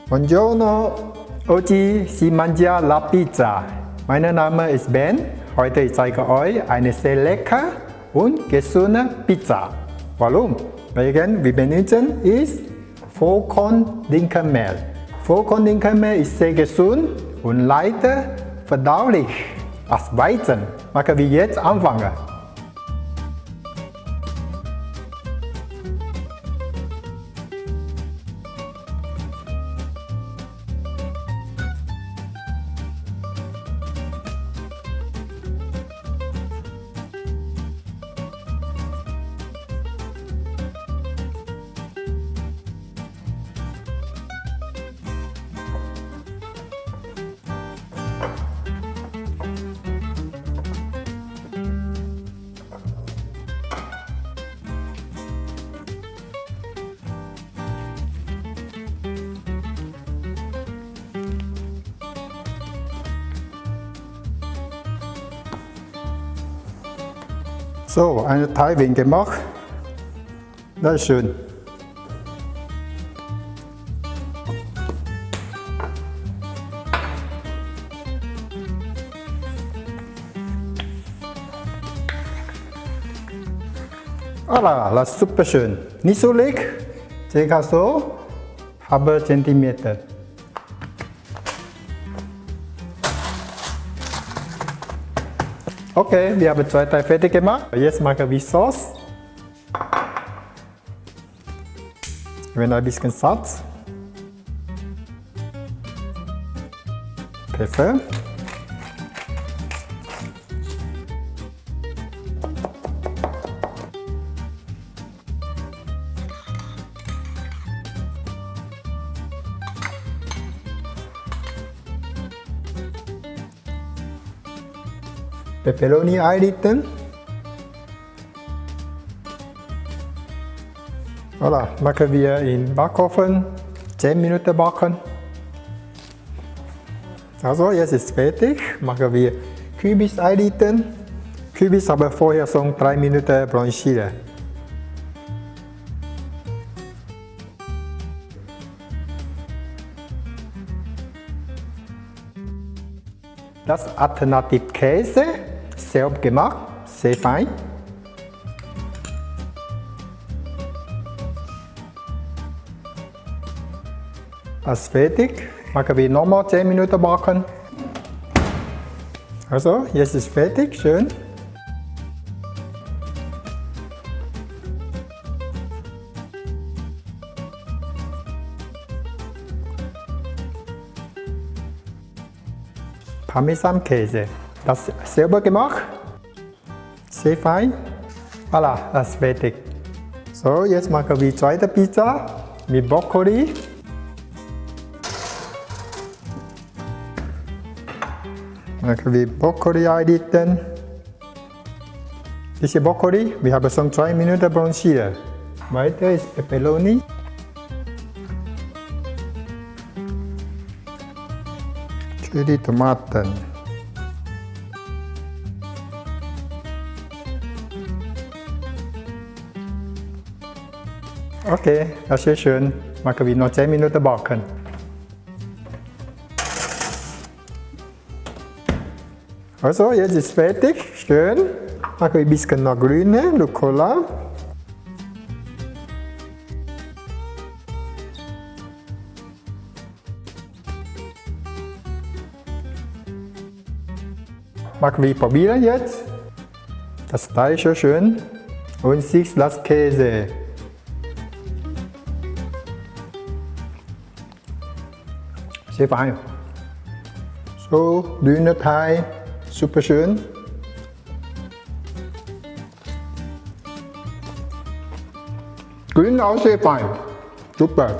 Buongiorno, oggi si mangia la Pizza. Mein Name ist Ben. Heute ich zeige euch eine sehr lecker und gesunde Pizza. Warum? Wegen wir benutzen ist Vollkorn-Dinkelmehl. Vollkorn-Dinkelmehl ist sehr gesund und leicht verdaulich als Weizen. Machen wir jetzt anfangen. So, eine Teigwing gemacht. Das ist schön. Voilà, das ist super schön. Nicht so dick, circa so, halber Zentimeter. Okay, wir haben zwei Teile fertig gemacht. Jetzt machen wir Sauce. Wir haben ein bisschen Salz, Pfeffer, Peperoni einrichten. Voilà, machen wir in Backofen 10 Minuten backen. Also jetzt ist fertig. Machen wir Kürbis einrichten. Kürbis habe vorher schon 3 Minuten blanchiert. Das Alternativ Käse, selbst gemacht, sehr fein. Das ist fertig. Machen wir nochmal 10 Minuten backen. Also, jetzt ist fertig, schön. Parmesankäse. Das selber gemacht. Sehr fein. Voilà, das ist fertig. So, jetzt machen wir zweite Pizza mit Brokkoli. Machen wir Brokkoli einrichten. Diese Brokkoli, wir haben schon 2 Minuten blanchiert. Weiter ist Peperoni. Chili Tomaten. Okay, das ist schön. Machen wir noch 10 Minuten backen. Also, jetzt ist fertig. Schön. Machen wir ein bisschen noch grüne Rucola. Machen wir probieren jetzt. Das Teil ist schon schön. Und sich das Käse. Sehr fein. So, dünner Teig. Super schön. Grün auch sehr fein. Super.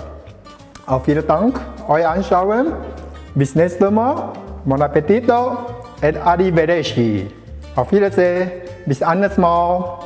Auf vielen Dank, euer Anschauen. Bis nächstes Mal. Buon appetito et arrivederci. Auf Wiedersehen. Bis anderes Mal.